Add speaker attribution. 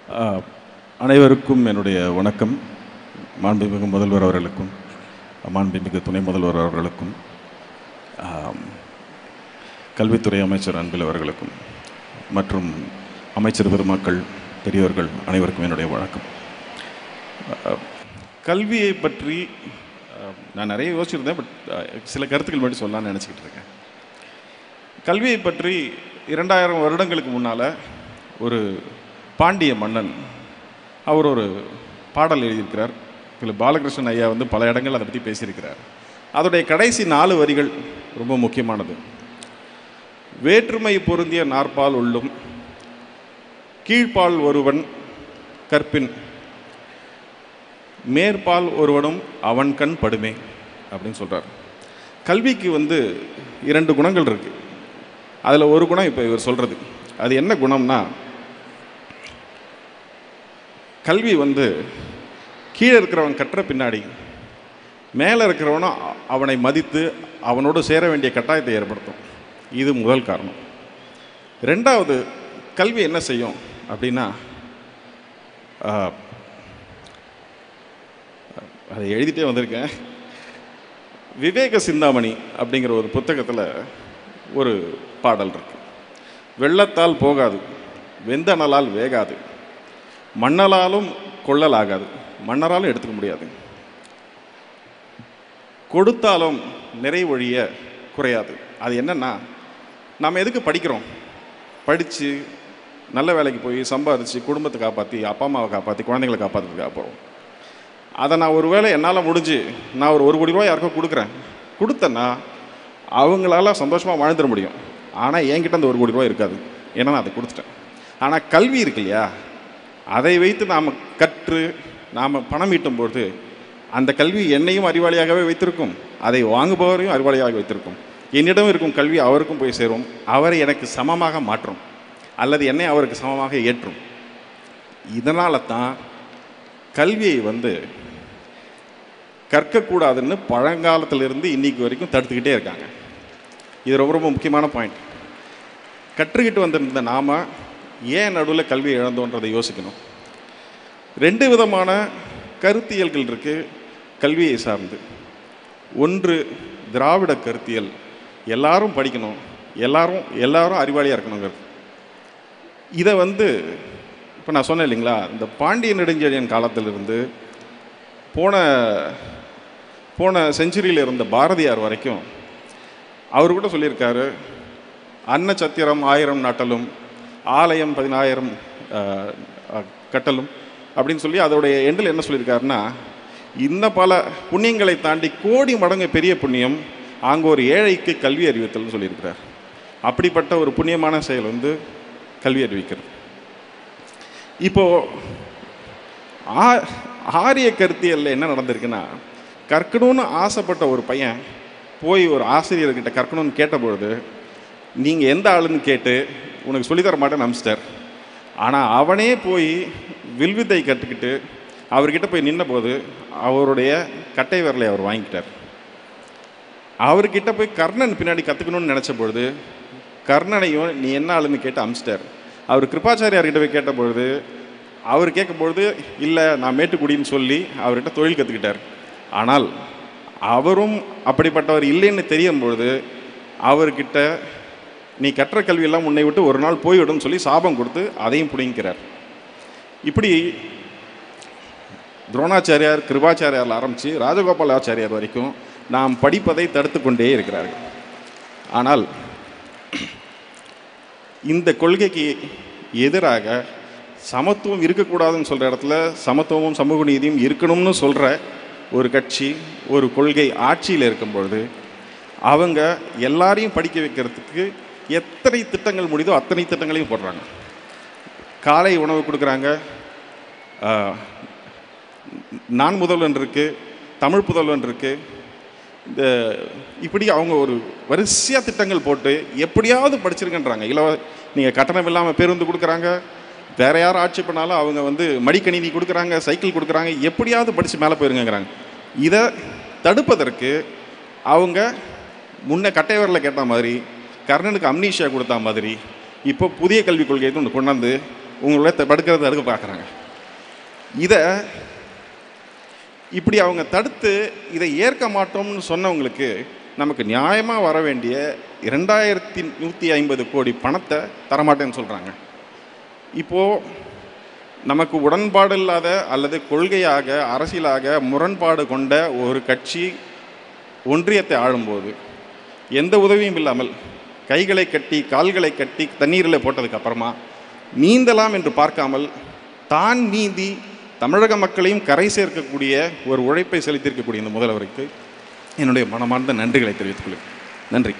Speaker 1: அனைவருக்கும் என்னுடைய வணக்கம். மாண்புமிகு முதல்வர் அவர்களுக்கும் மாண்புமிகு துணை முதல்வர் அவர்களுக்கும் கல்வித்துறை அமைச்சர் அன்பில் அவர்களுக்கும் மற்றும் அமைச்சர் பெருமக்கள் பெரியவர்கள் அனைவருக்கும் என்னுடைய வணக்கம். கல்வியை பற்றி நான் நிறைய யோசிச்சிருந்தேன், பட் சில கருத்துக்கள் மட்டும் சொல்லலாம்னு நினச்சிக்கிட்டு இருக்கேன். கல்வியை பற்றி 2000 வருடங்களுக்கு முன்னால் ஒரு பாண்டிய மன்னன் அவர் ஒரு பாடல் எழுதியிருக்கிறார். இதில் பாலகிருஷ்ணன் ஐயா வந்து பல இடங்கள் அதை பற்றி பேசியிருக்கிறார். அதோடைய கடைசி 4 வரிகள் ரொம்ப முக்கியமானது. வேற்றுமை பொருந்திய நாற்பால் உள்ளும் கீழ்ப்பால் ஒருவன் கற்பின் மேற்பால் ஒருவனும் அவன் கண் படுமே அப்படின்னு சொல்கிறார். கல்விக்கு வந்து 2 குணங்கள் இருக்குது. அதில் ஒரு குணம் இப்போ இவர் சொல்கிறது. அது என்ன குணம்னா, கல்வி வந்து கீழே இருக்கிறவன் கற்ற பின்னாடி மேலே இருக்கிறவனும் அவனை மதித்து அவனோடு சேர வேண்டிய கட்டாயத்தை ஏற்படுத்தும். இது முதல் காரணம். 2வது, கல்வி என்ன செய்யும் அப்படின்னா, அதை எழுதிட்டே வந்திருக்கேன். விவேக சிந்தாமணி அப்படிங்கிற ஒரு புத்தகத்தில் ஒரு பாடல் இருக்கு. வெள்ளத்தால் போகாது, வெந்தனலால் வேகாது, மண்ணலாலும் கொள்ளலாகாது, மன்னராலும் எடுத்துக்க முடியாது, கொடுத்தாலும் நிறைவொழிய குறையாது. அது என்னன்னா, நம்ம எதுக்கு படிக்கிறோம்? படித்து நல்ல வேலைக்கு போய் சம்பாதிச்சு குடும்பத்தை காப்பாற்றி அப்பா அம்மாவை காப்பாற்றி குழந்தைங்களை காப்பாற்றுறதுக்காக போகிறோம். அதை நான் ஒரு வேளை என்னால் முடிஞ்சு நான் ஒரு 1 கோடி ரூபாய் யாருக்கோ கொடுத்தேன்னா அவங்களால சந்தோஷமாக வாழ்ந்துட முடியும். ஆனால் என்கிட்ட அந்த 1 கோடி ரூபாய் இருக்காது, ஏன்னா நான் அதை கொடுத்துட்டேன். ஆனால் கல்வி இருக்கு இல்லையா, அதை வைத்து நாம் கற்று நாம் பணம் ஈட்டும்போது அந்த கல்வி என்னையும் அறிவாளியாகவே வைத்திருக்கும், அதை வாங்குபவரையும் அறிவாளியாக வைத்திருக்கும். என்னிடம் இருக்கும் கல்வி அவருக்கும் போய் சேரும், அவரை எனக்கு சமமாக மாற்றும் அல்லது என்னை அவருக்கு சமமாக ஏற்றும். இதனால தான் கல்வியை வந்து கற்கக்கூடாதுன்னு பழங்காலத்திலிருந்து இன்னைக்கு வரைக்கும் தடுத்துக்கிட்டே இருக்காங்க. இது ரொம்ப ரொம்ப முக்கியமான பாயிண்ட். கற்றுக்கிட்டு வந்திருந்த நாம் ஏன் நடுவில் கல்வியை இழந்தோன்றதை யோசிக்கணும். 2 விதமான கருத்தியல்கள் இருக்குது கல்வியை சார்ந்து. ஒன்று திராவிட கருத்தியல், எல்லாரும் படிக்கணும், எல்லாரும் அறிவாளியாக இருக்கணுங்கிறது. இதை வந்து இப்போ நான் சொன்னேன் இல்லைங்களா, இந்த பாண்டிய நெடுஞ்செழியன் காலத்திலிருந்து போன செஞ்சுரியில் இருந்த பாரதியார் வரைக்கும் அவர் கூட சொல்லியிருக்காரு, அன்ன சத்திரம் 1000 நாட்டலும் ஆலயம் 10000 கட்டலும் அப்படின்னு சொல்லி அதோடைய எண்டில் என்ன சொல்லியிருக்காருன்னா, இந்த பல புண்ணியங்களை தாண்டி கோடி மடங்கு பெரிய புண்ணியம் அங்கே ஒரு ஏழைக்கு கல்வி அறிவித்தல்னு சொல்லியிருக்கிறார். அப்படிப்பட்ட ஒரு புண்ணியமான செயல் வந்து கல்வி அறிவிக்கிறது. இப்போது ஆரிய கருத்தியல்ல என்ன நடந்திருக்குன்னா, கற்கணும்னு ஆசைப்பட்ட ஒரு பையன் போய் ஒரு ஆசிரியர்கிட்ட கற்கணும்னு கேட்டபொழுது, நீங்கள் எந்த ஆளுன்னு கேட்டு உனக்கு சொல்லித்தர மாட்டேன்னு அனுப்பிச்சிட்டார். ஆனால் அவனே போய் வில்வித்தை கற்றுக்கிட்டு அவர்கிட்ட போய் நின்னபோது அவருடைய கட்டை விரலை அவர் வாங்கிக்கிட்டார். அவர்கிட்ட போய் கர்ணன் பின்னாடி கற்றுக்கணும்னு நினச்ச பொழுது கர்ணனையும் நீ என்ன ஆளுன்னு கேட்டு அனுப்பிச்சிட்டார். அவர் கிருபாச்சாரியார்கிட்ட போய் கேட்டபொழுது அவர் கேட்கும்பொழுது இல்லை நான் மேட்டுக்குடின்னு சொல்லி அவர்கிட்ட தொழில் கற்றுக்கிட்டார். ஆனால் அவரும் அப்படிப்பட்டவர் இல்லைன்னு தெரியும் பொழுது அவர்கிட்ட நீ கற்ற கல்வியெல்லாம் உன்னை விட்டு ஒரு நாள் போய்விடும் சொல்லி சாபம் கொடுத்து அதையும் பிடிங்கிறார். இப்படி துரோணாச்சாரியார் கிருபாச்சாரியாரில் ஆரம்பித்து ராஜகோபாலாச்சாரியார் வரைக்கும் நாம் படிப்பதை தடுத்து கொண்டே இருக்கிறார்கள். ஆனால் இந்த கொள்கைக்கு எதிராக சமத்துவம் இருக்கக்கூடாதுன்னு சொல்கிற இடத்துல சமத்துவமும் சமூக நீதியும் இருக்கணும்னு சொல்கிற ஒரு கட்சி ஒரு கொள்கை ஆட்சியில் இருக்கும் பொழுது அவங்க எல்லாரையும் படிக்க வைக்கிறதுக்கு எத்தனை திட்டங்கள் முடியுதோ அத்தனை திட்டங்களையும் போடுறாங்க. காலை உணவு கொடுக்குறாங்க, நான் முதல்வன் இருக்குது, தமிழ் புதல்வன் இருக்குது, இப்படி அவங்க ஒரு வரிசையாக திட்டங்கள் போட்டு எப்படியாவது படிச்சிருக்கன்றாங்க. இல்லை நீங்கள் கட்டணம் இல்லாமல் பேருந்து கொடுக்குறாங்க, வேறு யாரும் ஆட்சி பண்ணாலும் அவங்க வந்து மடிக்கணினி கொடுக்குறாங்க, சைக்கிள் கொடுக்குறாங்க, எப்படியாவது படித்து மேலே போயிருங்கிறாங்க. இதை தடுப்பதற்கு அவங்க முன்ன கட்டைவரில் கேட்ட மாதிரி கர்ணனுக்கு அம்னீஷியா கொடுத்தா மாதிரி இப்போ புதிய கல்விக் கொள்கைன்னு ஒன்று கொண்டாந்து உங்களை தடுக்கிறத தடுக்க பார்க்குறாங்க. இதை இப்படி அவங்க தடுத்து இதை ஏற்க மாட்டோம்னு சொன்னவங்களுக்கு நமக்கு நியாயமாக வர வேண்டிய 2150 கோடி பணத்தை தரமாட்டேன்னு சொல்கிறாங்க. இப்போது நமக்கு உடன்பாடு இல்லாத அல்லது கொள்கையாக அரசியலாக முரண்பாடு கொண்ட ஒரு கட்சி ஒன்றியத்தை ஆளும்போது எந்த உதவியும் இல்லாமல் கைகளை கட்டி கால்களை கட்டி தண்ணீரில் போட்டதுக்கு அப்புறமா நீந்தலாம் என்று பார்க்காமல் தான் நீந்தி தமிழக மக்களையும் கரை சேர்க்கக்கூடிய ஒரு உழைப்பை செலுத்தியிருக்கக்கூடிய இந்த முதல்வருக்கு என்னுடைய மனமார்ந்த நன்றிகளை தெரிவித்துக் கொள்கிறேன். நன்றி.